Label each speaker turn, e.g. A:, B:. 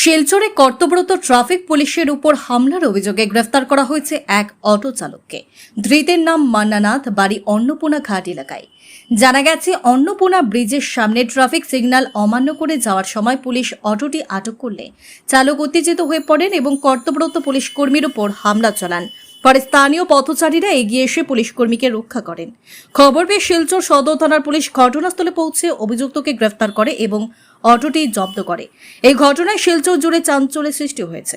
A: শিলচরে কর্তব্যরত ট্রাফিক পুলিশের উপর হামলার অভিযোগে গ্রেফতার করা হয়েছে এক অটো চালককে। ধৃতের নাম মান্নানাথ, বাড়ি অন্নপূর্ণা ঘাট এলাকায়। জানা গেছে, অন্নপূর্ণা ব্রিজের সামনে ট্রাফিক সিগন্যাল অমান্য করে যাওয়ার সময় পুলিশ অটোটি আটক করলে চালক উত্তেজিত হয়ে পড়েন এবং কর্তব্যরত পুলিশ কর্মীর উপর হামলা চালান। পরে স্থানীয় পথচারীরা এগিয়ে এসে পুলিশ কর্মীকে রক্ষা করেন। খবর পেয়ে শিলচর সদর থানার পুলিশ ঘটনাস্থলে পৌঁছে অভিযুক্তকে গ্রেফতার করে এবং অটোটি জব্দ করে। এই ঘটনায় শিলচর জুড়ে চাঞ্চল্যের সৃষ্টি হয়েছে।